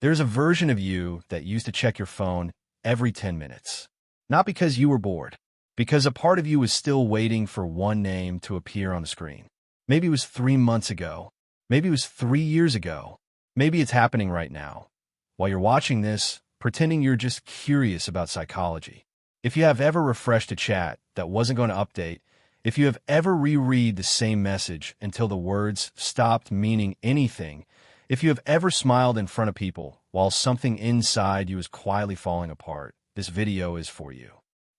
There's a version of you that used to check your phone every 10 minutes. Not because you were bored, because a part of you was still waiting for one name to appear on the screen. Maybe it was 3 months ago. Maybe it was 3 years ago. Maybe it's happening right now. While you're watching this, pretending you're just curious about psychology. If you have ever refreshed a chat that wasn't going to update, if you have ever reread the same message until the words stopped meaning anything, if you have ever smiled in front of people while something inside you is quietly falling apart, this video is for you.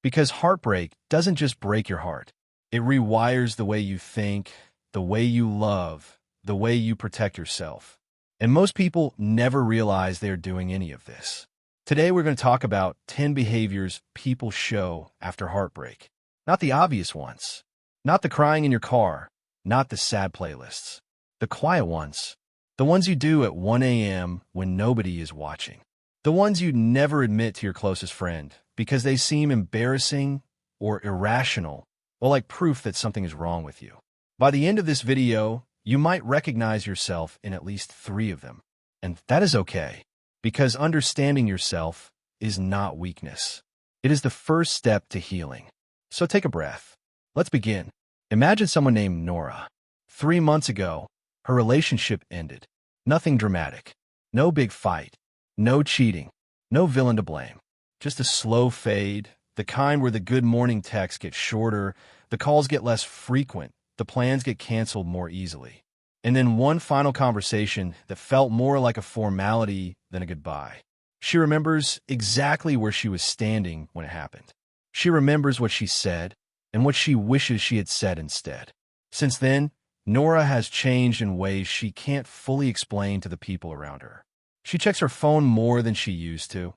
Because heartbreak doesn't just break your heart. It rewires the way you think, the way you love, the way you protect yourself. And most people never realize they're doing any of this. Today we're going to talk about 10 behaviors people show after heartbreak. Not the obvious ones. Not the crying in your car. Not the sad playlists. The quiet ones. The ones you do at 1 a.m. when nobody is watching. The ones you'd never admit to your closest friend because they seem embarrassing or irrational or like proof that something is wrong with you. By the end of this video, you might recognize yourself in at least 3 of them. And that is okay, because understanding yourself is not weakness. It is the first step to healing. So take a breath. Let's begin. Imagine someone named Nora. 3 months ago, her relationship ended. Nothing dramatic. No big fight. No cheating. No villain to blame. Just a slow fade, the kind where the good morning texts get shorter, the calls get less frequent, the plans get canceled more easily. And then one final conversation that felt more like a formality than a goodbye. She remembers exactly where she was standing when it happened. She remembers what she said and what she wishes she had said instead. Since then, Nora has changed in ways she can't fully explain to the people around her. She checks her phone more than she used to,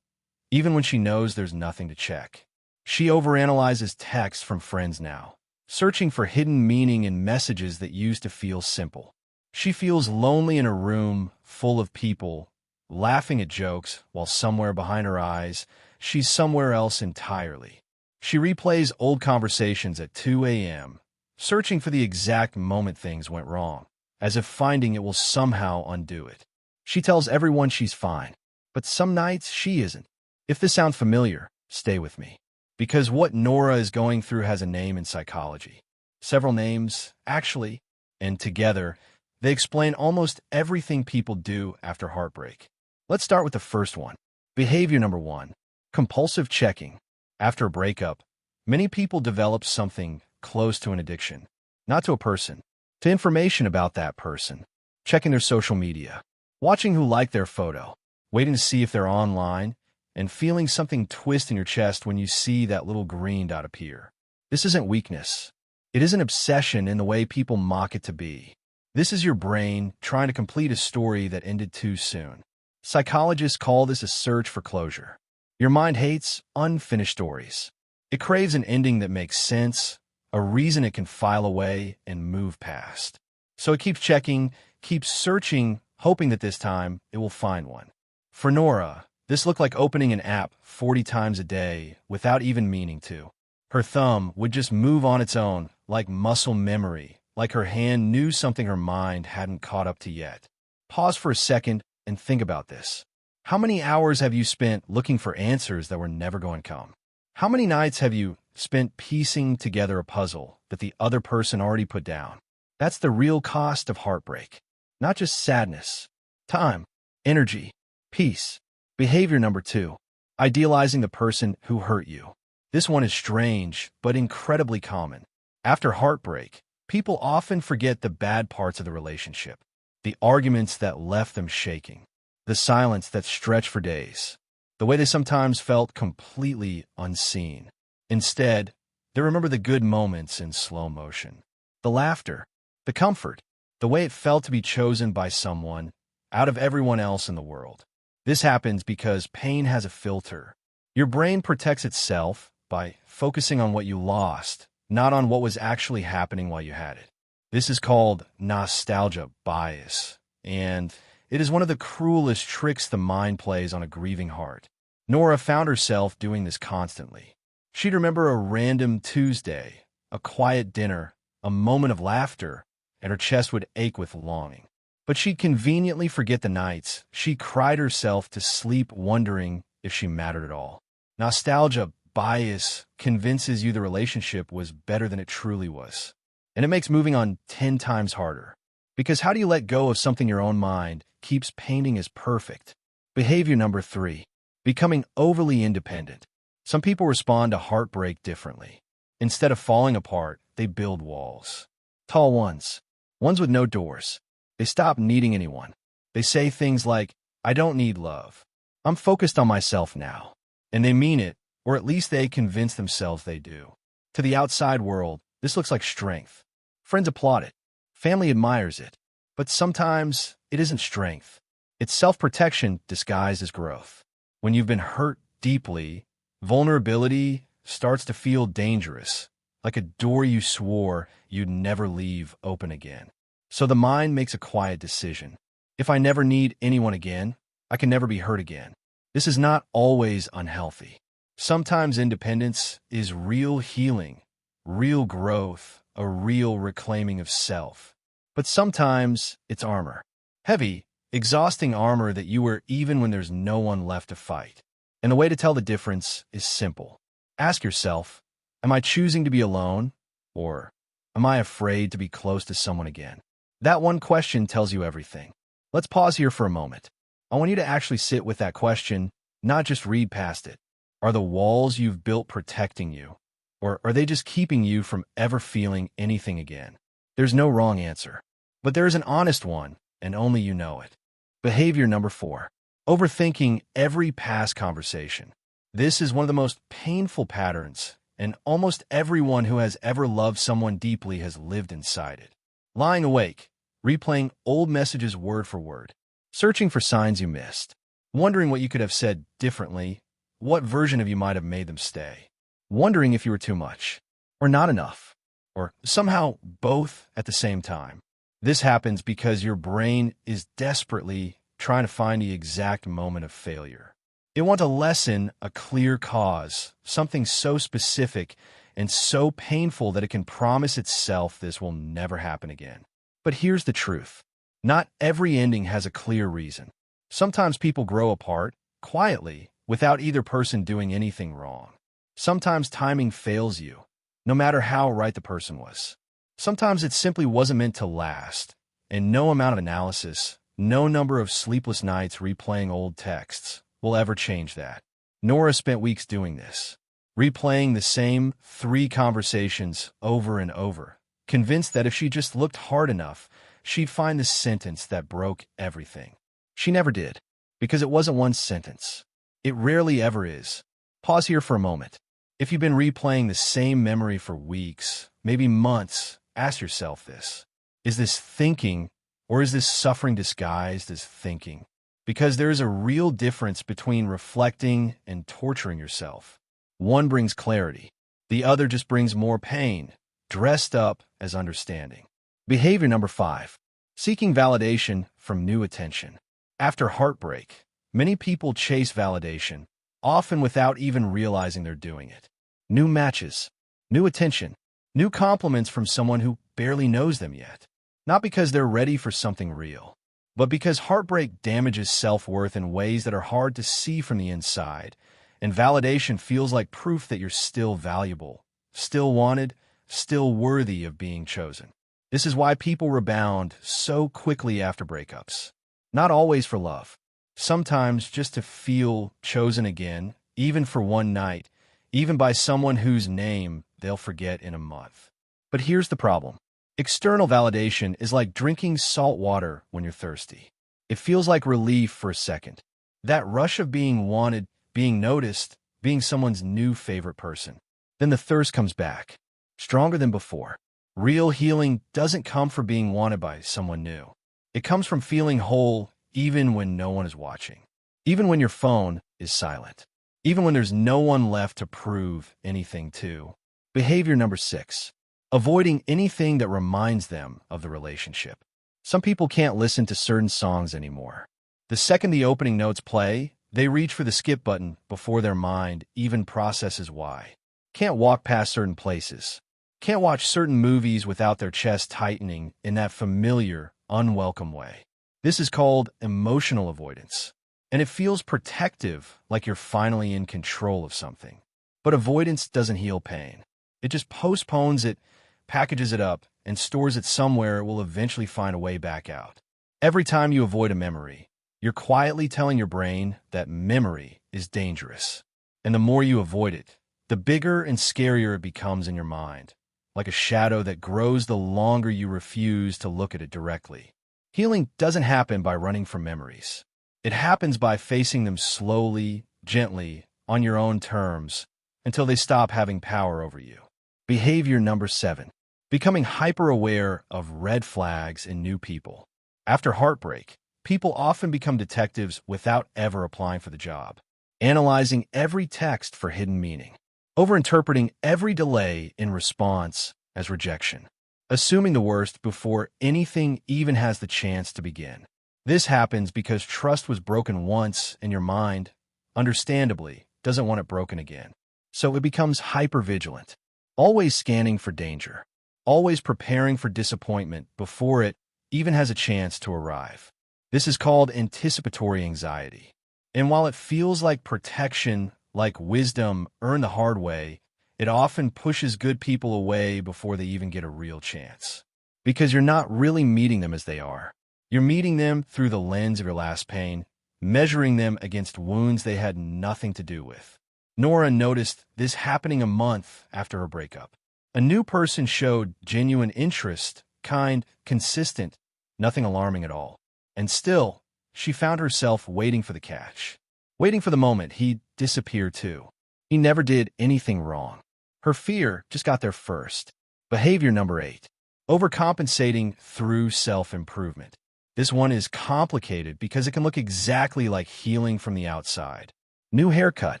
even when she knows there's nothing to check. She overanalyzes texts from friends now, searching for hidden meaning in messages that used to feel simple. She feels lonely in a room full of people, laughing at jokes while somewhere behind her eyes, she's somewhere else entirely. She replays old conversations at 2 a.m., searching for the exact moment things went wrong, as if finding it will somehow undo it. She tells everyone she's fine, but some nights she isn't. If this sounds familiar, stay with me. Because what Nora is going through has a name in psychology. Several names, actually, and together, they explain almost everything people do after heartbreak. Let's start with the first one. Behavior number 1, compulsive checking. After a breakup, many people develop something close to an addiction. Not to a person, to information about that person. Checking their social media, watching who liked their photo, waiting to see if they're online, and feeling something twist in your chest when you see that little green dot appear. This isn't weakness. It is an obsession in the way people mock it to be. This is your brain trying to complete a story that ended too soon. Psychologists call this a search for closure. Your mind hates unfinished stories. It craves an ending that makes sense, a reason it can file away and move past. So it keeps checking, keeps searching, hoping that this time it will find one. For Nora, this looked like opening an app 40 times a day without even meaning to. Her thumb would just move on its own, like muscle memory, like her hand knew something her mind hadn't caught up to yet. Pause for a second and think about this. How many hours have you spent looking for answers that were never going to come? How many nights have you spent piecing together a puzzle that the other person already put down? That's the real cost of heartbreak. Not just sadness. Time, energy, peace. Behavior number 2, idealizing the person who hurt you. This one is strange, but incredibly common. After heartbreak, people often forget the bad parts of the relationship, the arguments that left them shaking, the silence that stretched for days, the way they sometimes felt completely unseen. Instead, they remember the good moments in slow motion, the laughter, the comfort, the way it felt to be chosen by someone out of everyone else in the world. This happens because pain has a filter. Your brain protects itself by focusing on what you lost, not on what was actually happening while you had it. This is called nostalgia bias, and it is one of the cruelest tricks the mind plays on a grieving heart. Nora found herself doing this constantly. She'd remember a random Tuesday, a quiet dinner, a moment of laughter, and her chest would ache with longing. But she'd conveniently forget the nights she cried herself to sleep wondering if she mattered at all. Nostalgia bias convinces you the relationship was better than it truly was. And it makes moving on 10 times harder. Because how do you let go of something your own mind keeps painting as perfect? Behavior number 3, becoming overly independent. Some people respond to heartbreak differently. Instead of falling apart, they build walls. Tall ones with no doors. They stop needing anyone. They say things like, I don't need love. I'm focused on myself now. And they mean it, or at least they convince themselves they do. To the outside world, this looks like strength. Friends applaud it. Family admires it. But sometimes it isn't strength. It's self-protection disguised as growth. When you've been hurt deeply, vulnerability starts to feel dangerous, like a door you swore you'd never leave open again. So the mind makes a quiet decision. If I never need anyone again, I can never be hurt again. This is not always unhealthy. Sometimes independence is real healing, real growth, a real reclaiming of self. But sometimes it's armor. Heavy, exhausting armor that you wear even when there's no one left to fight. And the way to tell the difference is simple. Ask yourself, am I choosing to be alone? Or am I afraid to be close to someone again? That one question tells you everything. Let's pause here for a moment. I want you to actually sit with that question, not just read past it. Are the walls you've built protecting you? Or are they just keeping you from ever feeling anything again? There's no wrong answer. But there is an honest one, and only you know it. Behavior number 4. Overthinking every past conversation. This is one of the most painful patterns, and almost everyone who has ever loved someone deeply has lived inside it. Lying awake, replaying old messages word for word, searching for signs you missed, wondering what you could have said differently, what version of you might have made them stay, wondering if you were too much, or not enough, or somehow both at the same time. This happens because your brain is desperately trying to find the exact moment of failure. It wants a lesson, a clear cause, something so specific and so painful that it can promise itself this will never happen again. But here's the truth. Not every ending has a clear reason. Sometimes people grow apart, quietly, without either person doing anything wrong. Sometimes timing fails you, no matter how right the person was. Sometimes it simply wasn't meant to last, and no amount of analysis, no number of sleepless nights replaying old texts will ever change that. Nora spent weeks doing this, replaying the same 3 conversations over and over, convinced that if she just looked hard enough, she'd find the sentence that broke everything. She never did, because it wasn't one sentence. It rarely ever is. Pause here for a moment. If you've been replaying the same memory for weeks, maybe months, ask yourself this. Is this thinking, or is this suffering disguised as thinking? Because there is a real difference between reflecting and torturing yourself. One brings clarity. The other just brings more pain, dressed up as understanding. Behavior number 5. Seeking validation from new attention. After heartbreak, many people chase validation, often without even realizing they're doing it. New matches, new attention, new compliments from someone who barely knows them yet. Not because they're ready for something real, but because heartbreak damages self-worth in ways that are hard to see from the inside, and validation feels like proof that you're still valuable, still wanted, still worthy of being chosen. This is why people rebound so quickly after breakups. Not always for love. Sometimes just to feel chosen again, even for one night, even by someone whose name they'll forget in a month. But here's the problem. External validation is like drinking salt water when you're thirsty. It feels like relief for a second. That rush of being wanted, being noticed, being someone's new favorite person. Then the thirst comes back, stronger than before. Real healing doesn't come from being wanted by someone new. It comes from feeling whole even when no one is watching. Even when your phone is silent. Even when there's no one left to prove anything to. Behavior number 6. Avoiding anything that reminds them of the relationship. Some people can't listen to certain songs anymore. The second the opening notes play, they reach for the skip button before their mind even processes why. Can't walk past certain places. Can't watch certain movies without their chest tightening in that familiar, unwelcome way. This is called emotional avoidance, and it feels protective, like you're finally in control of something. But avoidance doesn't heal pain. It just postpones it, packages it up, and stores it somewhere it will eventually find a way back out. Every time you avoid a memory, you're quietly telling your brain that memory is dangerous. And the more you avoid it, the bigger and scarier it becomes in your mind, like a shadow that grows the longer you refuse to look at it directly. Healing doesn't happen by running from memories. It happens by facing them slowly, gently, on your own terms, until they stop having power over you. Behavior number 7. Becoming hyper-aware of red flags in new people. After heartbreak, people often become detectives without ever applying for the job, analyzing every text for hidden meaning, overinterpreting every delay in response as rejection, assuming the worst before anything even has the chance to begin. This happens because trust was broken once and your mind, understandably, doesn't want it broken again. So it becomes hypervigilant, always scanning for danger, always preparing for disappointment before it even has a chance to arrive. This is called anticipatory anxiety. And while it feels like protection, like wisdom earned the hard way, it often pushes good people away before they even get a real chance. Because you're not really meeting them as they are. You're meeting them through the lens of your last pain, measuring them against wounds they had nothing to do with. Nora noticed this happening a month after her breakup. A new person showed genuine interest, kind, consistent, nothing alarming at all. And still, she found herself waiting for the catch. Waiting for the moment he'd disappear too. He never did anything wrong. Her fear just got there first. Behavior number 8. Overcompensating through self-improvement. This one is complicated because it can look exactly like healing from the outside. New haircut,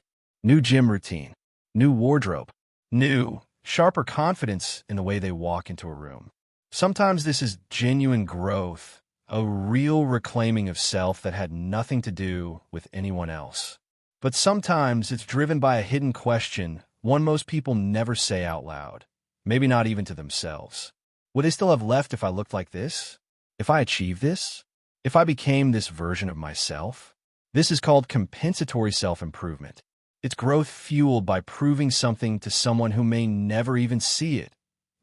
new gym routine, new wardrobe, new, sharper confidence in the way they walk into a room. Sometimes this is genuine growth, a real reclaiming of self that had nothing to do with anyone else. But sometimes it's driven by a hidden question, one most people never say out loud, maybe not even to themselves. Would they still have left if I looked like this? If I achieved this? If I became this version of myself? This is called compensatory self-improvement. It's growth fueled by proving something to someone who may never even see it,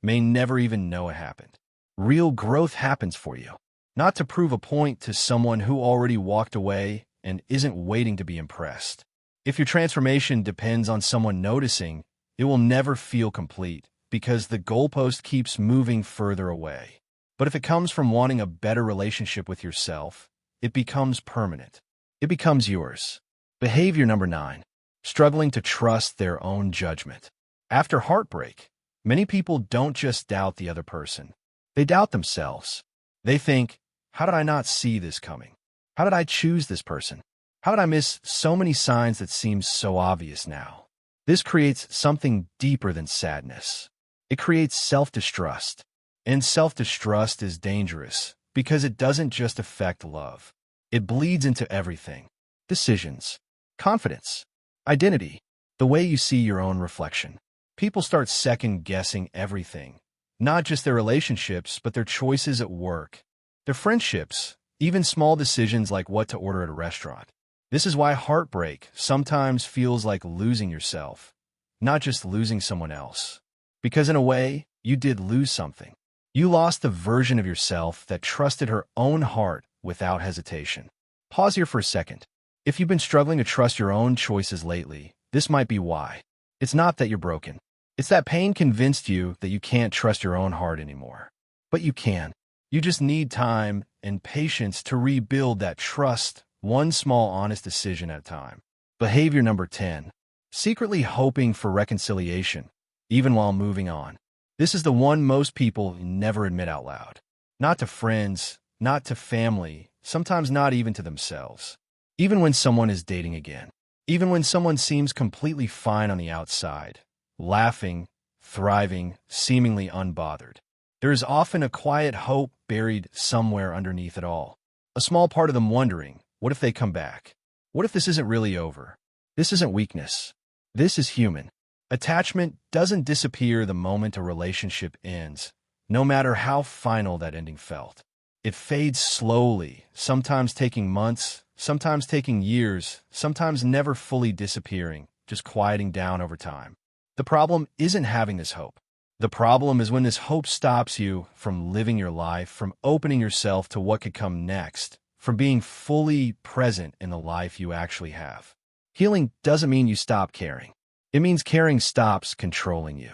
may never even know it happened. Real growth happens for you, not to prove a point to someone who already walked away and isn't waiting to be impressed. If your transformation depends on someone noticing, it will never feel complete because the goalpost keeps moving further away. But if it comes from wanting a better relationship with yourself, it becomes permanent. It becomes yours. Behavior number 9. Struggling to trust their own judgment. After heartbreak, many people don't just doubt the other person. They doubt themselves. They think, how did I not see this coming? How did I choose this person? How did I miss so many signs that seem so obvious now? This creates something deeper than sadness. It creates self-distrust. And self-distrust is dangerous because it doesn't just affect love. It bleeds into everything. Decisions, confidence, identity, the way you see your own reflection. People start second-guessing everything, not just their relationships, but their choices at work, their friendships, even small decisions like what to order at a restaurant. This is why heartbreak sometimes feels like losing yourself, not just losing someone else. Because in a way, you did lose something. You lost the version of yourself that trusted her own heart without hesitation. Pause here for a second. If you've been struggling to trust your own choices lately, this might be why. It's not that you're broken. It's that pain convinced you that you can't trust your own heart anymore. But you can. You just need time and patience to rebuild that trust, one small honest decision at a time. Behavior number 10. Secretly hoping for reconciliation, even while moving on. This is the one most people never admit out loud. Not to friends, not to family, sometimes not even to themselves. Even when someone is dating again. Even when someone seems completely fine on the outside, laughing, thriving, seemingly unbothered. There is often a quiet hope buried somewhere underneath it all. A small part of them wondering, what if they come back? What if this isn't really over? This isn't weakness. This is human. Attachment doesn't disappear the moment a relationship ends, no matter how final that ending felt. It fades slowly, sometimes taking months, sometimes taking years, sometimes never fully disappearing, just quieting down over time. The problem isn't having this hope. The problem is when this hope stops you from living your life, from opening yourself to what could come next, from being fully present in the life you actually have. Healing doesn't mean you stop caring. It means caring stops controlling you.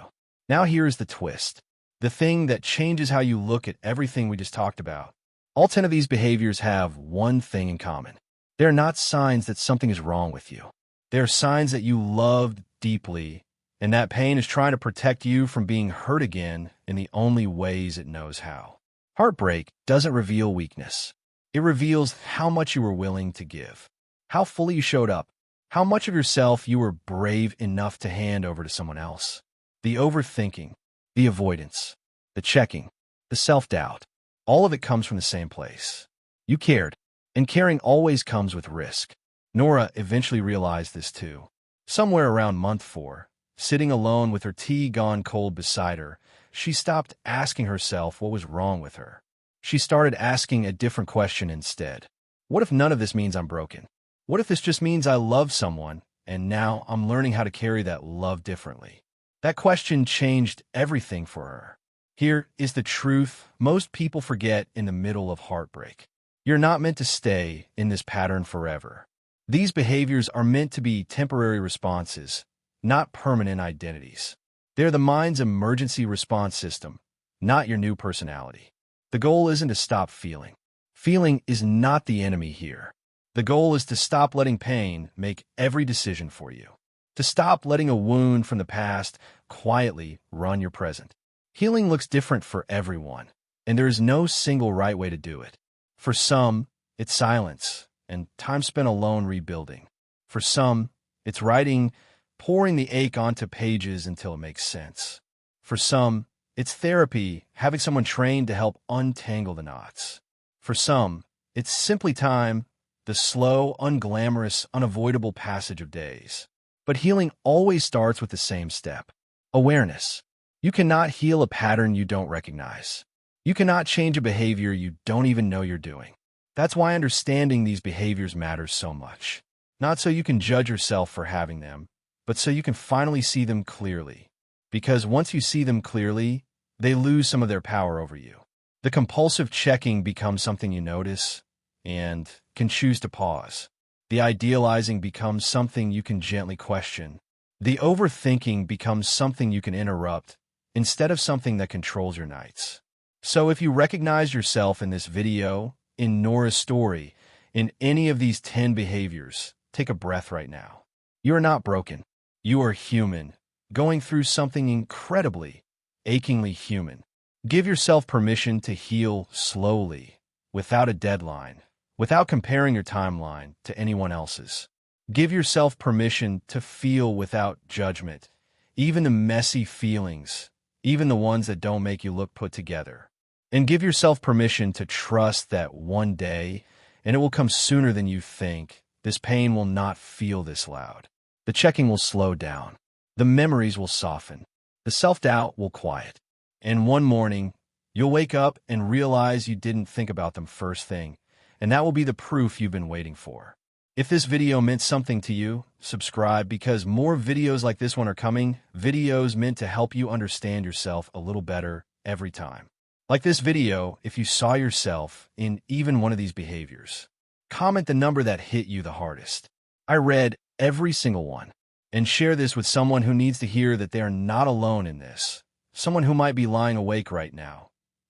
Now here's the twist. The thing that changes how you look at everything we just talked about. All 10 of these behaviors have one thing in common. They're not signs that something is wrong with you. They're signs that you loved deeply, and that pain is trying to protect you from being hurt again in the only ways it knows how. Heartbreak doesn't reveal weakness. It reveals how much you were willing to give, how fully you showed up, how much of yourself you were brave enough to hand over to someone else. The overthinking, the avoidance, the checking, the self-doubt, all of it comes from the same place. You cared, and caring always comes with risk. Nora eventually realized this too. Somewhere around month 4, sitting alone with her tea gone cold beside her, she stopped asking herself what was wrong with her. She started asking a different question instead. What if none of this means I'm broken? What if this just means I love someone, and now I'm learning how to carry that love differently? That question changed everything for her. Here is the truth most people forget in the middle of heartbreak. You're not meant to stay in this pattern forever. These behaviors are meant to be temporary responses, not permanent identities. They're the mind's emergency response system, not your new personality. The goal isn't to stop feeling. Feeling is not the enemy here. The goal is to stop letting pain make every decision for you. To stop letting a wound from the past quietly run your present. Healing looks different for everyone, and there is no single right way to do it. For some, it's silence and time spent alone rebuilding. For some, it's writing, pouring the ache onto pages until it makes sense. For some, it's therapy, having someone trained to help untangle the knots. For some, it's simply time, the slow, unglamorous, unavoidable passage of days. But healing always starts with the same step: awareness. You cannot heal a pattern you don't recognize. You cannot change a behavior you don't even know you're doing. That's why understanding these behaviors matters so much. Not so you can judge yourself for having them, but so you can finally see them clearly. Because once you see them clearly, they lose some of their power over you. The compulsive checking becomes something you notice and can choose to pause. The idealizing becomes something you can gently question. The overthinking becomes something you can interrupt instead of something that controls your nights. So if you recognize yourself in this video, in Nora's story, in any of these 10 behaviors, take a breath right now. You are not broken. You are human, going through something incredibly, achingly human. Give yourself permission to heal slowly, without a deadline, without comparing your timeline to anyone else's. Give yourself permission to feel without judgment, even the messy feelings, even the ones that don't make you look put together. And give yourself permission to trust that one day, and it will come sooner than you think, this pain will not feel this loud. The checking will slow down. The memories will soften. The self-doubt will quiet. And one morning, you'll wake up and realize you didn't think about them first thing, and that will be the proof you've been waiting for. If this video meant something to you, subscribe, because more videos like this one are coming, videos meant to help you understand yourself a little better every time. Like this video, if you saw yourself in even one of these behaviors, comment the number that hit you the hardest. I read every single one. And share this with someone who needs to hear that they are not alone in this. Someone who might be lying awake right now,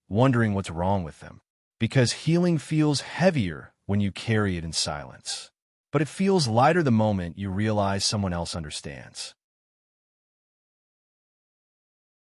wondering what's wrong with them. Because healing feels heavier when you carry it in silence. But it feels lighter the moment you realize someone else understands.